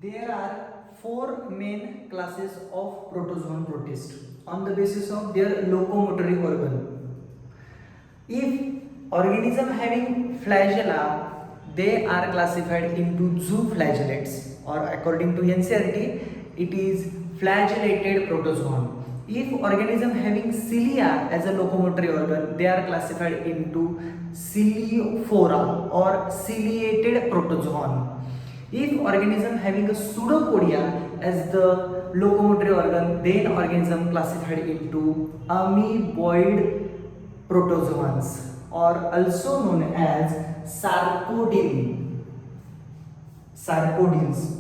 There are four main classes of protozoan protists on the basis of their locomotory organ. If organism having flagella, they are classified into zooflagellates, or according to NCERT, it is flagellated protozoan. If organism having cilia as a locomotory organ, they are classified into ciliophora or ciliated protozoan. If organism having a pseudopodia as the locomotory organ, then organism classified into amoeboid protozoans, or also known as sarcodines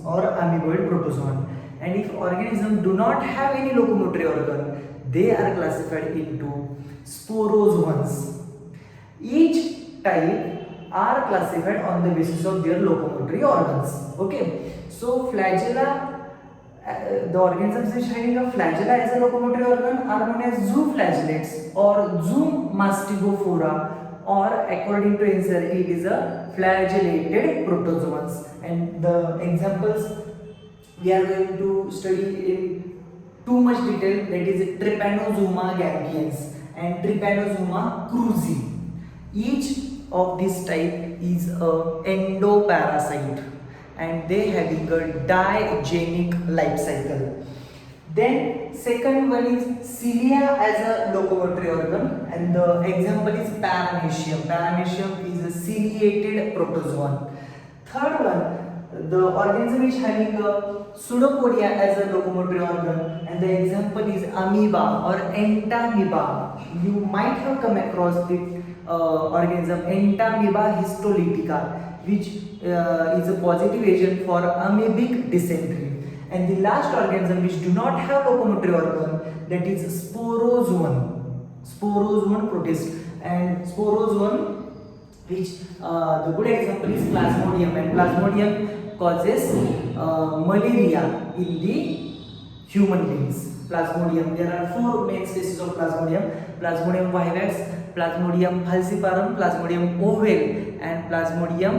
or amoeboid protozoan. And if organism do not have any locomotory organ, they are classified into sporozoans. Each type are classified on the basis of their locomotory organs. Okay, so flagella, the organisms which having a flagella as a locomotory organ are known as zooflagellates or zoomastigophora, or according to NCERT it is a flagellated protozoans. And the examples we are going to study in too much detail, that is Trypanosoma gambians and Trypanosoma cruzi. Each of this type is a endoparasite and they having a diagenic life cycle. Then second one is cilia as a locomotory organ, and the example is Paramecium. Paramecium is a ciliated protozoan. Third one, the organism is having a pseudopodia as a locomotory organ, and the example is amoeba or entamoeba. You might have come across the organism Entamoeba histolytica, which is a positive agent for amoebic dysentery. And the last organism which do not have locomotory organ, that is sporozoan protist. And sporozoan, which the good example is Plasmodium, and Plasmodium causes malaria in the human beings. Plasmodium, there are four main species of Plasmodium: Plasmodium vivax, Plasmodium falciparum, Plasmodium ovale, and Plasmodium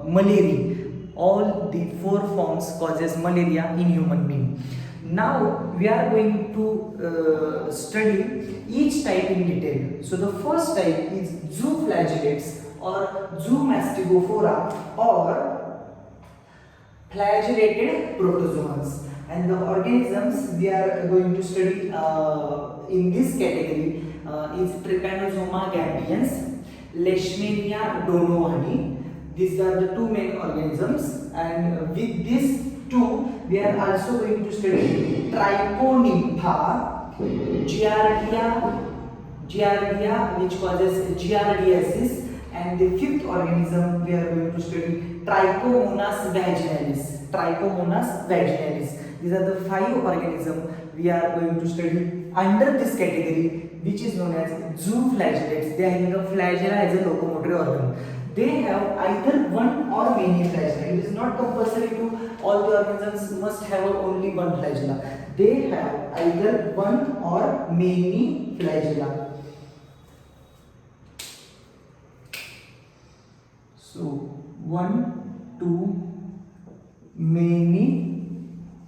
malariae. All the four forms causes malaria in human being. Now we are going to study each type in detail. So the first type is zooflagellates or zoomastigophora or flagellated protozoans. And the organisms we are going to study in this category is Trypanosoma gambians, Leishmania donovan. These are the two main organisms, and with these two we are also going to study Trichonympha, Giardia, which causes giardiasis, and the fifth organism we are going to study Trichomonas vaginalis. These are the five organisms we are going to study under this category, which is known as zooflagellates. They are having a flagella as a locomotory organ. They have either one or many flagella. It is not compulsory to all the organisms must have only one flagella. They have either one or many flagella. So one, two, many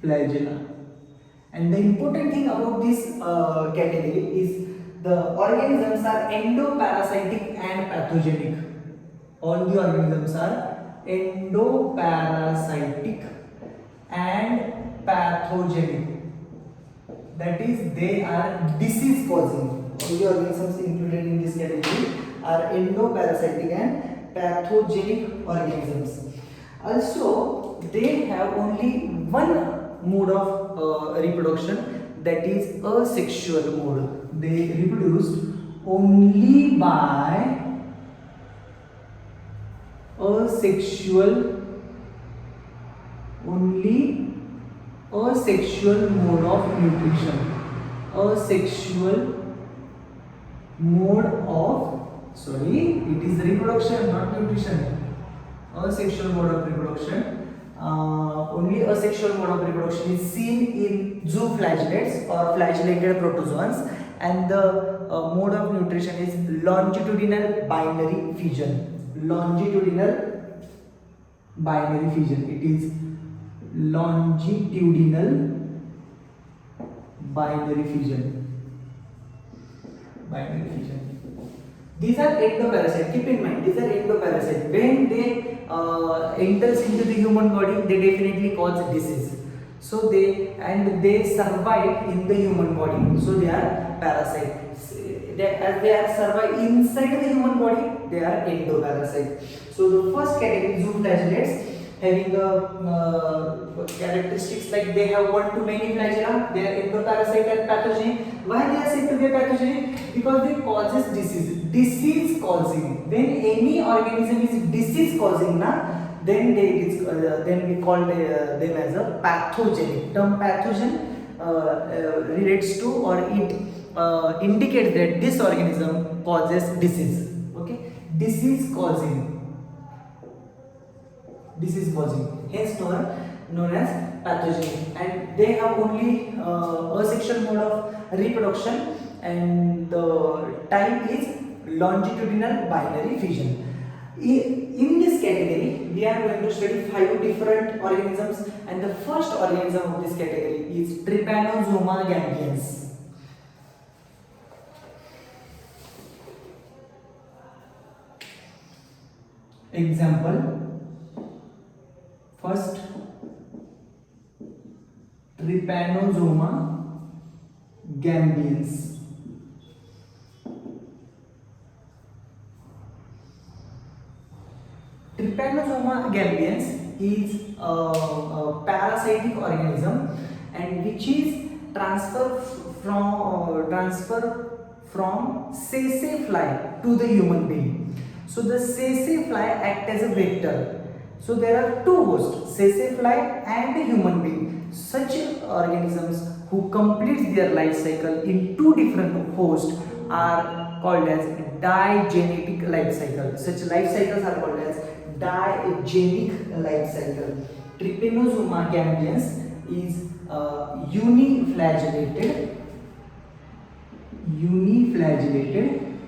flagella. And the important thing about this category is the organisms are endoparasitic and pathogenic. All the organisms are endoparasitic and pathogenic. That is, they are disease causing. All the organisms included in this category are endoparasitic and pathogenic organisms. Also, they have only one mode of reproduction, that is asexual mode. They reproduce only by asexual mode of nutrition. It is reproduction, not nutrition. Asexual mode of reproduction. Only asexual mode of reproduction is seen in zooflagellates or flagellated protozoans, and the mode of nutrition is longitudinal binary fission. It is longitudinal binary fission. These are endoparasites. Keep in mind, these are endoparasites. When they enters into the human body, they definitely cause disease. So they survive in the human body. So they are parasites. As they are survive inside the human body, they are endoparasites. So the first category, zooflagellates, having the characteristics like they have one to many flagella, they are endoparasite and pathogenic. Why they are said to be pathogenic? Because they causes disease. Disease causing. When any organism is disease causing, then we call them as a pathogenic. Term pathogen relates to, or it indicates that this organism causes disease. Okay, disease causing, hence known as pathogenic, and they have only asexual mode of reproduction, and the type is longitudinal binary fission. In this category, we are going to study 5 different organisms, and the first organism of this category is Trypanosoma gambians. Example, first, Trypanosoma gambians. Trypanosoma gambians is a parasitic organism, and which is transfer from sese fly to the human being. So the sese fly act as a vector. So there are two hosts, sese fly and a human being. Such organisms who complete their life cycle in two different hosts are called as diagenic life cycle. Such life cycles are called as diagenic life cycle. Trypanosoma gambians is uniflagellated.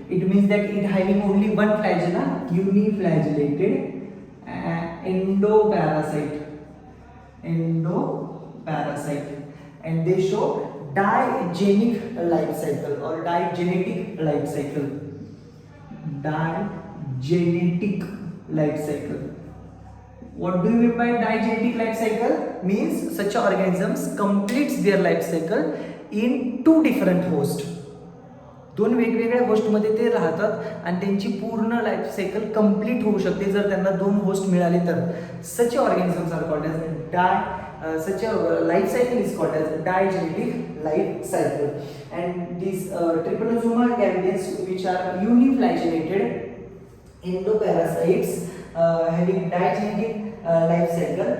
It means that it having only one flagella. Uniflagellated endoparasite, and they show diagenic life cycle or digenetic life cycle. Digenetic life cycle. What do you mean by digenetic life cycle? Means such organisms completes their life cycle in two different hosts. दोन वेगवेगळ्या होस्टमध्ये ते राहतात आणि त्यांची पूर्ण life cycle complete होऊ शकते जर त्यांना दोन होस्ट मिळाले तर. Such organisms are called as such a life cycle is called as diagenetic life cycle. And these Trypanosoma gambians, which are uniflagellated endoparasites having diagenetic life cycle,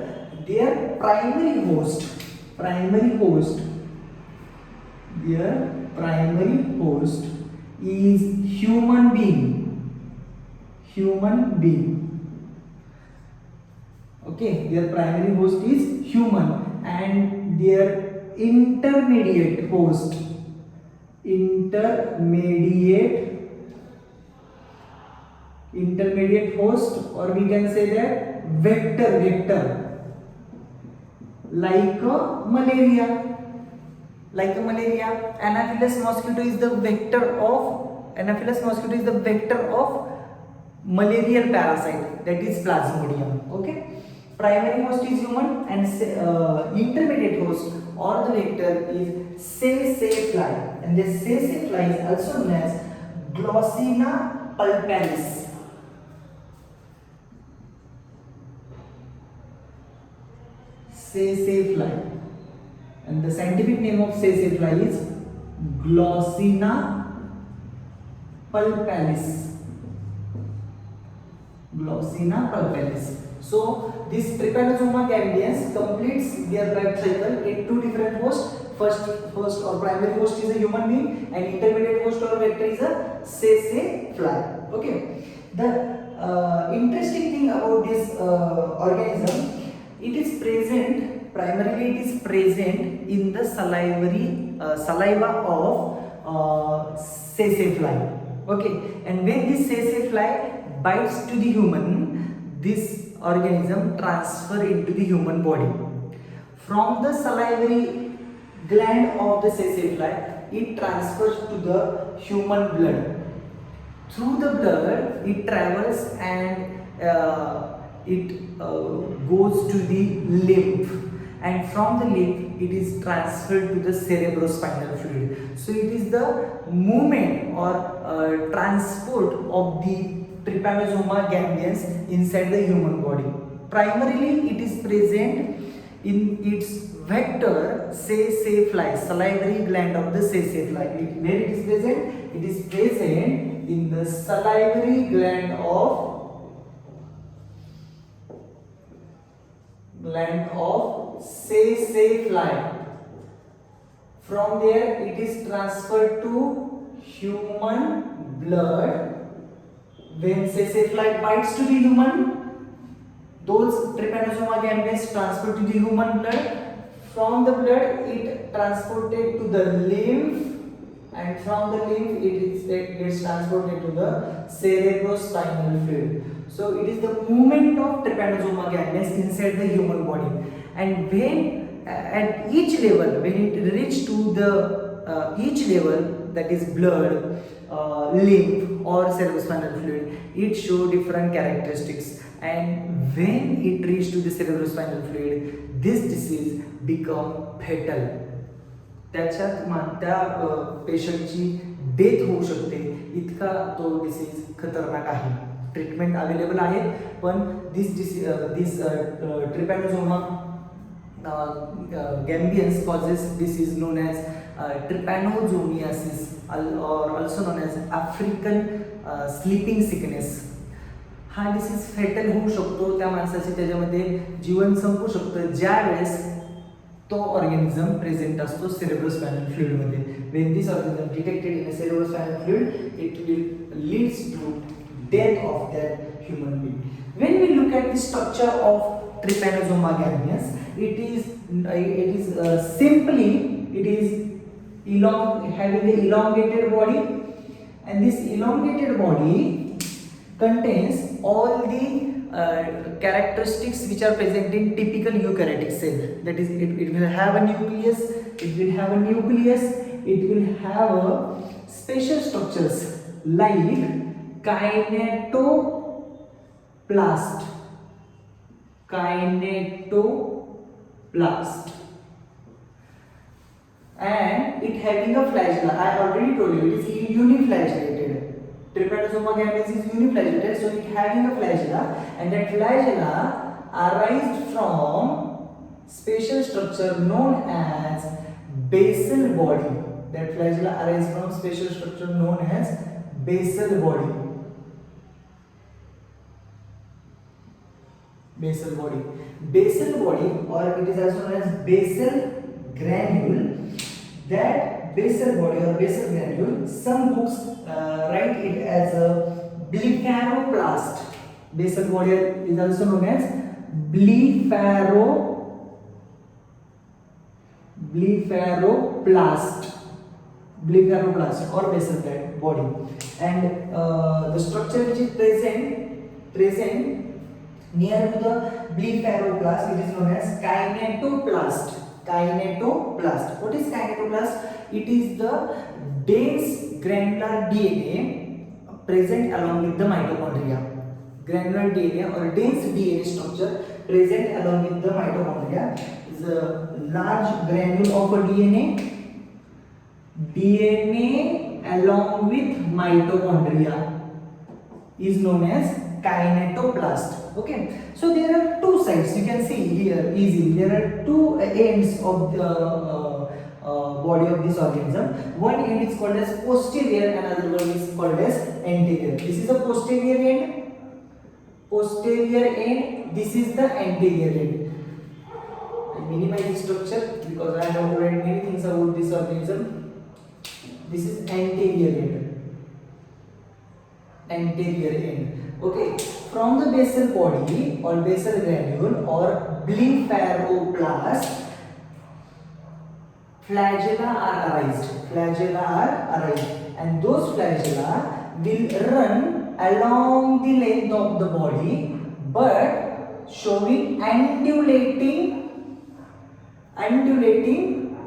their primary host is human being. Okay, their primary host is human, and their intermediate host, or we can say that vector, like a malaria. Anopheles mosquito is the vector of malarial parasite, that is Plasmodium. Okay, primary host is human, and intermediate host or the vector is sese fly, and this sese fly is also known as Glossina pulpalis. Sese fly, and the scientific name of sese fly is Glossina pulpalis. So this Trypanosoma gambians completes their life cycle in two different hosts. First host or primary host is a human being, and intermediate host or vector is a sese fly. Okay. The interesting thing about this organism, it is present in the saliva of sese fly. Okay, and when this sese fly bites to the human, this organism transfer into the human body. From the salivary gland of the tsetse fly, it transfers to the human blood. Through the blood, it travels and it goes to the lymph, and from the lymph it is transferred to the cerebrospinal fluid. So it is the movement or transport of the trypanosoma gambians inside the human body. Primarily it is present in its vector tsetse fly, salivary gland of the tsetse fly. Where it is present? It is present in the salivary gland of tsetse fly. From there it is transferred to human blood. When tsetse fly bites to the human, those trypanosoma gambians transferred to the human blood. From the blood it transported to the lymph, and from the lymph it gets transported to the cerebrospinal fluid. So it is the movement of trypanosoma gambians inside the human body. And when at each level, when it reaches to the each level, that is blood, lymph or cerebrospinal fluid, it show different characteristics. And when it reaches to the cerebrospinal fluid, this disease become fatal. त्याच्यात त्या पेशंटची death होऊ शकते, इतका तो disease खतरनाक आहे. Treatment available आहे, पण this trypanosoma gambians causes disease known as trypanosomiasis, or also known as African sleeping sickness. हा डिसीज फेटल होऊ शकतो, त्या माणसाचे त्याच्यामध्ये जीवन संपू शकतं ज्या वेळेस तो ऑर्गॅनिझम प्रेझेंट असतो cerebrospinal fluid मध्ये. When this organism detected in a cerebrospinal fluid, it will leads to death of that human being. When we look at the structure of trypanosoma gambians, it is simply having an elongated body, and this elongated body contains all the characteristics which are present in typical eukaryotic cell. That is, it will have a nucleus, it will have a special structures like kinetoplast, and it having a flagella. I already told you it is uniflagellated. Trypanosoma gambians is uniflagellated, so it having a flagella, and that flagella arises from special structure known as basal body. That flagella arises from special structure known as basal body. Basal body, or it is also known as basal granule. That basal body or basal granule, some books write it as a blepharoplast. Basal body is also known as blepharoplast or basal body. And the structure which is present near to the blepharoplast, it is known as kinetoplast. What is kinetoplast? It is the dense granular DNA present along with the mitochondria. Granular DNA or dense DNA structure present along with the mitochondria is a large granule of a DNA along with mitochondria is known as kinetoplast. Okay, so there are two sides, you can see here easily. There are two ends of the body of this organism. One end is called as posterior, another one is called as anterior. This is the posterior end, this is the anterior end. I minimize the structure because I have to write many things about this organism. This is anterior end. Okay, from the basal body or basal granule or blepharoplast, flagella are arised, and those flagella will run along the length of the body but showing undulating undulating,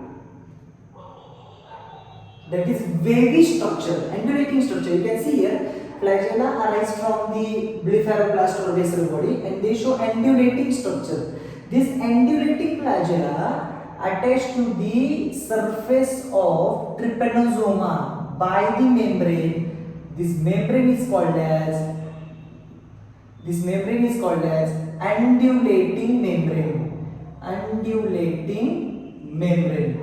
that is wavy structure, undulating structure. You can see here flagella arise from the blepharoplast or basal body and they show undulating structure. This undulating flagella attached to the surface of trypanosoma by the membrane. This membrane is called as undulating membrane. Undulating membrane.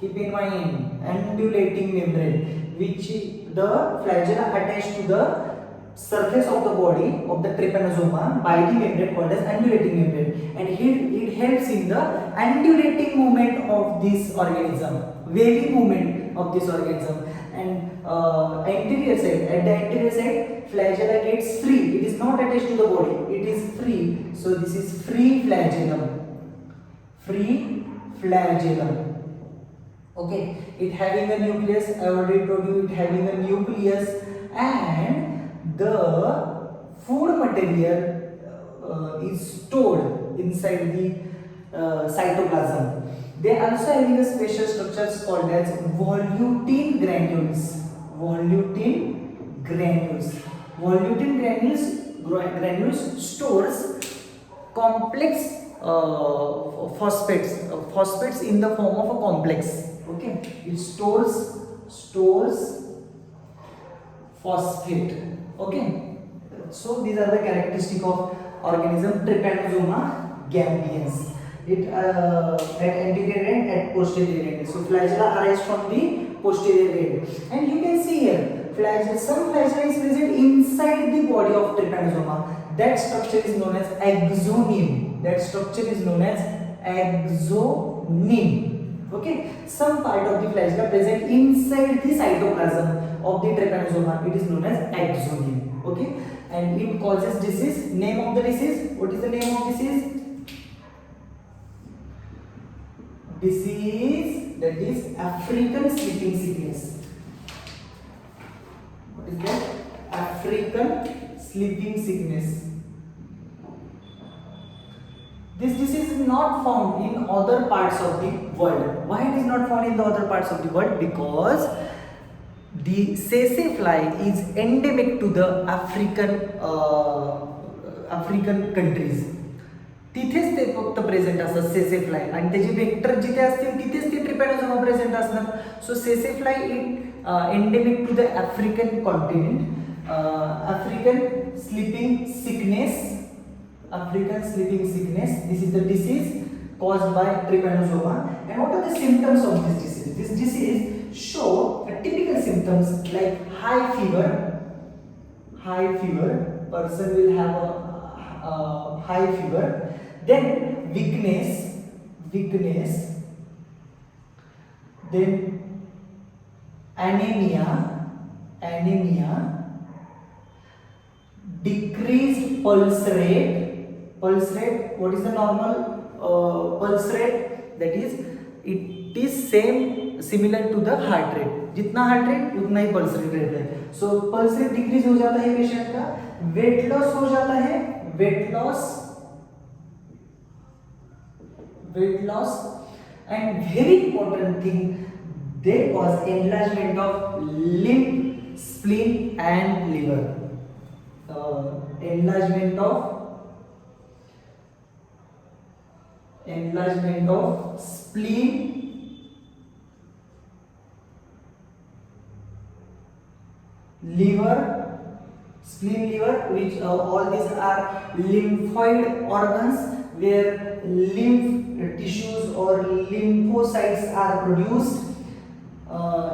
Keep in mind, undulating membrane, which the flagella attached to the surface of the body of the trypanosoma by the membrane called as undulating membrane, and it helps in the undulating movement of this organism, wavy movement of this organism. And anterior side, at the anterior side, flagella gets free. It is not attached to the body. It is free. So this is free flagellum. Free flagellum. Okay, it having a nucleus. I already told you it having a nucleus, and the food material is stored inside the cytoplasm. They also having a special structures called as volutin granules. Volutin granules stores complex phosphates in the form of a complex. Okay, it stores phosphate. Okay, so these are the characteristic of organism Trypanosoma gambians. It at anterior end, at posterior end. So flagella arise from the posterior end, and you can see here some flagella is present inside the body of Trypanosoma. That structure is known as axonium. Okay, some part of the flagella present inside the cytoplasm of the Trypanosoma. It is known as axonium. Okay, and it causes disease. Name of the disease. What is the name of disease? Disease, that is African sleeping sickness. What is that? African sleeping sickness. This disease is not found in other parts of the world. Why it is not found in the other parts of the world? Because the sese fly is endemic to the African countries. तिथेच ते फक्त present असतात सेसे fly, आणि त्याचे vector जिथे असतील तिथेच ते ट्रिपॅनोसोमा प्रेझेंट असणार. सो सेसे fly it endemic to the African continent. African sleeping sickness. This is the disease caused by trypanosoma. And what are the symptoms of this disease? This disease show typical symptoms like high fever. Person will have a high fever. Then weakness. Then anemia. Decreased pulse rate. What is the normal pulse rate? That is, it is similar to the heart rate. जितना heart rate उतना ही pulse rate रहता है. सो pulse rate decrease हो जाता है patient का. Weight loss हो जाता है. Weight loss and very important thing, they cause enlargement of lymph, spleen and liver. Enlargement of spleen, liver, which all these are lymphoid organs where lymph tissues or lymphocytes are produced.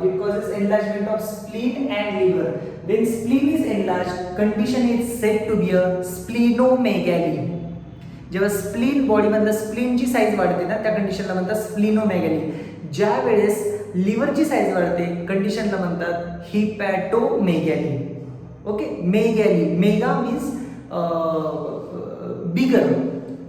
It causes enlargement of spleen and liver. When spleen is enlarged, condition is said to be a splenomegaly. जेव्हा spleen body मधलं स्प्लीनची size वाढते ना, त्या कंडिशनला म्हणतात स्प्लिनोमेगॅली. ज्या वेळेस लिव्हरची size वाढते, कंडिशनला म्हणतात हिपॅटोमेगॅली. ओके, मेगा मीन्स बिगर,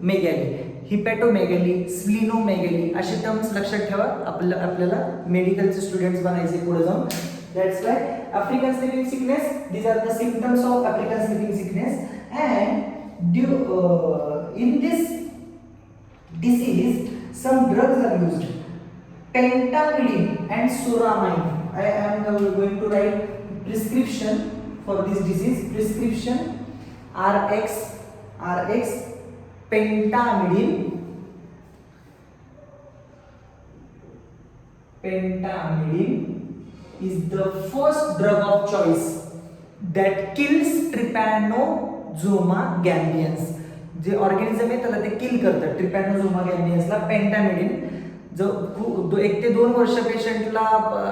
मेगॅली, हिपॅटोमेगॅली, स्प्लिनोमेगॅली असे टर्म्स लक्षात ठेवा. आपल्याला मेडिकलचे स्टुडंट्स बनायचे पुढे जाऊन. That's why African sleeping sickness, these are the symptoms of African sleeping sickness. And in this disease, some drugs are used. Pentamidine and suramine. I am going to write prescription for this disease. Prescription RX pentamidine is the first drug of choice that kills Trypanosoma gambians. J organism आहे त्याला ते किल करतात ट्रिपॅनोझोमा गॅम्बियन्सला. पेंटामिडिन जो 1 ते 2 वर्ष पेशंटला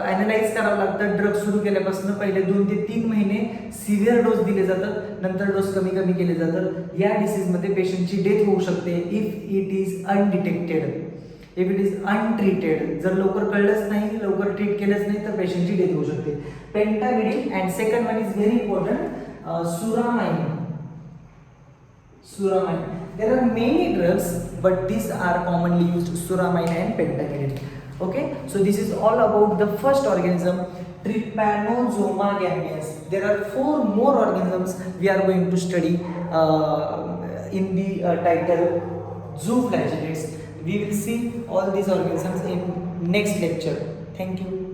analyse करावं लागतं. ड्रग सुरू केल्यापासून पहिले 2 ते 3 महिने सिव्हिअर डोस दिले जातात, नंतर डोस कमी कमी केले जातात. या डिसीजमध्ये पेशंटची डेथ होऊ शकते if it is undetected, if it is untreated. जर लवकर कळलंच नाही, लवकर ट्रीट केलंच नाही तर पेशंटची डेथ होऊ शकते. Pentamidine and second one is very important, suramin. There are many drugs, but these are commonly used, suramine and pentamidine. Okay, so this is all about the first organism, Trypanosoma gambians. There are 4 more organisms we are going to study in the title Zooflagellates. We will see all these organisms in next lecture. Thank you.